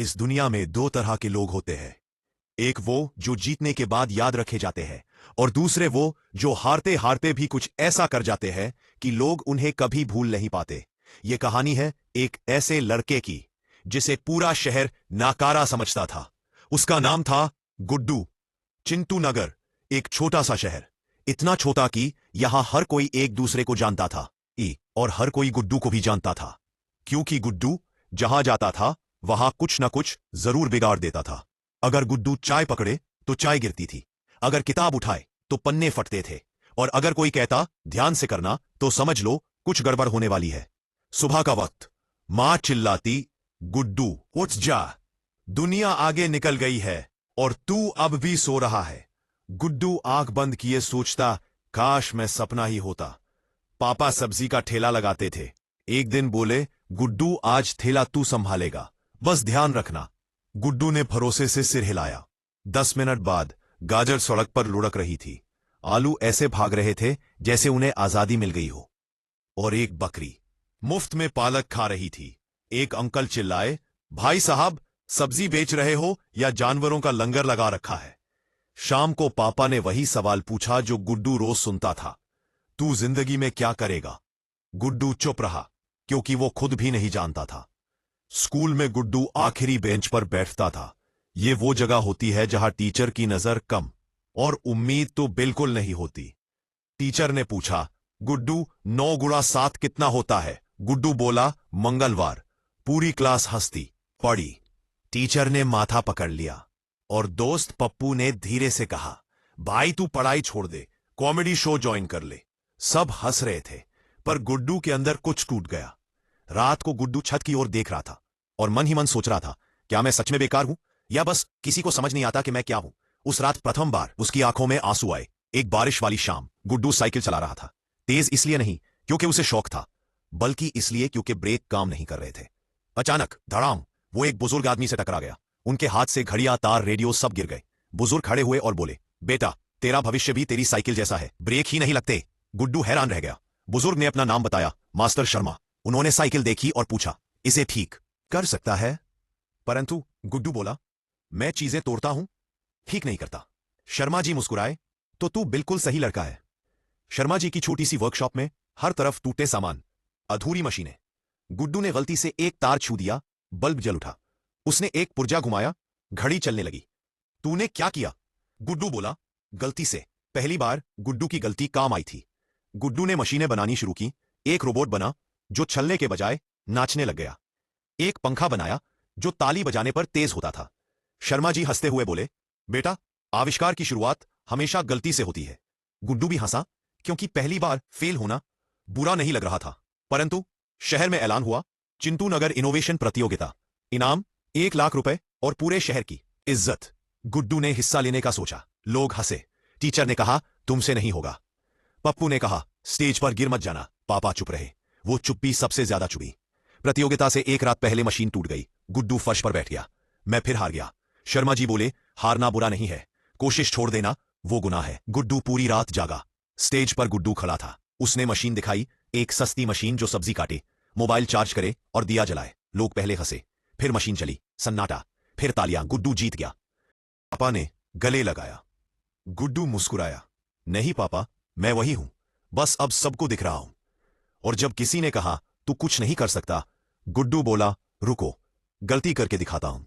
इस दुनिया में दो तरह के लोग होते हैं। एक वो जो जीतने के बाद याद रखे जाते हैं, और दूसरे वो जो हारते हारते भी कुछ ऐसा कर जाते हैं कि लोग उन्हें कभी भूल नहीं पाते। ये कहानी है एक ऐसे लड़के की जिसे पूरा शहर नाकारा समझता था। उसका नाम था गुड्डू। चिंटू नगर एक छोटा सा शहर, इतना छोटा कि यहां हर कोई एक दूसरे को जानता था और हर कोई गुड्डू को भी जानता था, क्योंकि गुड्डू जहां जाता था वहां कुछ न कुछ जरूर बिगाड़ देता था। अगर गुड्डू चाय पकड़े तो चाय गिरती थी, अगर किताब उठाए तो पन्ने फटते थे, और अगर कोई कहता ध्यान से करना तो समझ लो कुछ गड़बड़ होने वाली है। सुबह का वक्त, मां चिल्लाती, गुड्डू उठ जा, दुनिया आगे निकल गई है और तू अब भी सो रहा है। गुड्डू आंख बंद किए सोचता, काश मैं सपना ही होता। पापा सब्जी का ठेला लगाते थे। एक दिन बोले, गुड्डू आज ठेला तू संभालेगा, बस ध्यान रखना। गुड्डू ने भरोसे से सिर हिलाया। 10 मिनट बाद गाजर सड़क पर लुढ़क रही थी। आलू ऐसे भाग रहे थे जैसे उन्हें आजादी मिल गई हो। और एक बकरी मुफ्त में पालक खा रही थी। एक अंकल चिल्लाए, भाई साहब, सब्जी बेच रहे हो या जानवरों का लंगर लगा रखा है? शाम को पापा ने वही सवाल पूछा जो गुड्डू रोज सुनता था, तू जिंदगी में क्या करेगा? गुड्डू चुप रहा, क्योंकि वो खुद भी नहीं जानता था। स्कूल में गुड्डू आखिरी बेंच पर बैठता था। ये वो जगह होती है जहां टीचर की नजर कम और उम्मीद तो बिल्कुल नहीं होती। टीचर ने पूछा, गुड्डू 9 गुणा 7 कितना होता है? गुड्डू बोला, मंगलवार। पूरी क्लास हंसती पड़ी। टीचर ने माथा पकड़ लिया और दोस्त पप्पू ने धीरे से कहा, भाई तू पढ़ाई छोड़ दे, कॉमेडी शो ज्वाइन कर ले। सब हंस रहे थे, पर गुड्डू के अंदर कुछ टूट गया। रात को गुड्डू छत की ओर देख रहा था और मन ही मन सोच रहा था, क्या मैं सच में बेकार हूं या बस किसी को समझ नहीं आता कि मैं क्या हूं? उस रात प्रथम बार उसकी आंखों में आंसू आए। एक बारिश वाली शाम, गुड्डू साइकिल चला रहा था। तेज इसलिए नहीं क्योंकि उसे शौक था, बल्कि इसलिए क्योंकि ब्रेक काम नहीं कर रहे थे। अचानक धड़ाम, वो एक बुजुर्ग आदमी से टकरा गया। उनके हाथ से घड़ियां, तार, रेडियो सब गिर गए। बुजुर्ग खड़े हुए और बोले, बेटा, तेरा भविष्य भी तेरी साइकिल जैसा है, ब्रेक ही नहीं लगते। गुड्डू हैरान रह गया। बुजुर्ग ने अपना नाम बताया, मास्टर शर्मा। उन्होंने साइकिल देखी और पूछा, इसे ठीक कर सकता है? परंतु गुड्डू बोला, मैं चीजें तोड़ता हूं, ठीक नहीं करता। शर्मा जी मुस्कुराए, तो तू बिल्कुल सही लड़का है। शर्मा जी की छोटी सी वर्कशॉप में हर तरफ टूटे सामान, अधूरी मशीनें। गुड्डू ने गलती से एक तार छू दिया, बल्ब जल उठा। उसने एक पुर्जा घुमाया, घड़ी चलने लगी। तूने क्या किया? गुड्डू बोला, गलती से। पहली बार गुड्डू की गलती काम आई थी। गुड्डू ने मशीनें बनानी शुरू की। एक रोबोट बना जो चलने के बजाय नाचने लग गया। एक पंखा बनाया जो ताली बजाने पर तेज होता था। शर्मा जी हंसते हुए बोले, बेटा, आविष्कार की शुरुआत हमेशा गलती से होती है। गुड्डू भी हंसा, क्योंकि पहली बार फेल होना बुरा नहीं लग रहा था। परंतु शहर में ऐलान हुआ, चिंटू नगर इनोवेशन प्रतियोगिता, इनाम 1 लाख रुपए और पूरे शहर की इज्जत। गुड्डू ने हिस्सा लेने का सोचा। लोग हंसे। टीचर ने कहा, तुमसे नहीं होगा। पप्पू ने कहा, स्टेज पर गिर मत जाना। पापा चुप रहे। वो चुप्पी सबसे ज्यादा चुभी। प्रतियोगिता से एक रात पहले मशीन टूट गई। गुड्डू फर्श पर बैठ गया। मैं फिर हार गया। शर्मा जी बोले, हारना बुरा नहीं है, कोशिश छोड़ देना वो गुनाह है। गुड्डू पूरी रात जागा। स्टेज पर गुड्डू खड़ा था। उसने मशीन दिखाई, एक सस्ती मशीन जो सब्जी काटे, मोबाइल चार्ज करे और दिया जलाए। लोग पहले हंसे, फिर मशीन चली, सन्नाटा, फिर तालियां। गुड्डू जीत गया। पापा ने गले लगाया। गुड्डू मुस्कुराया, नहीं पापा, मैं वही हूं, बस अब सबको दिख रहा हूं। और जब किसी ने कहा, तू कुछ नहीं कर सकता, गुड्डू बोला, रुको, गलती करके दिखाता हूं।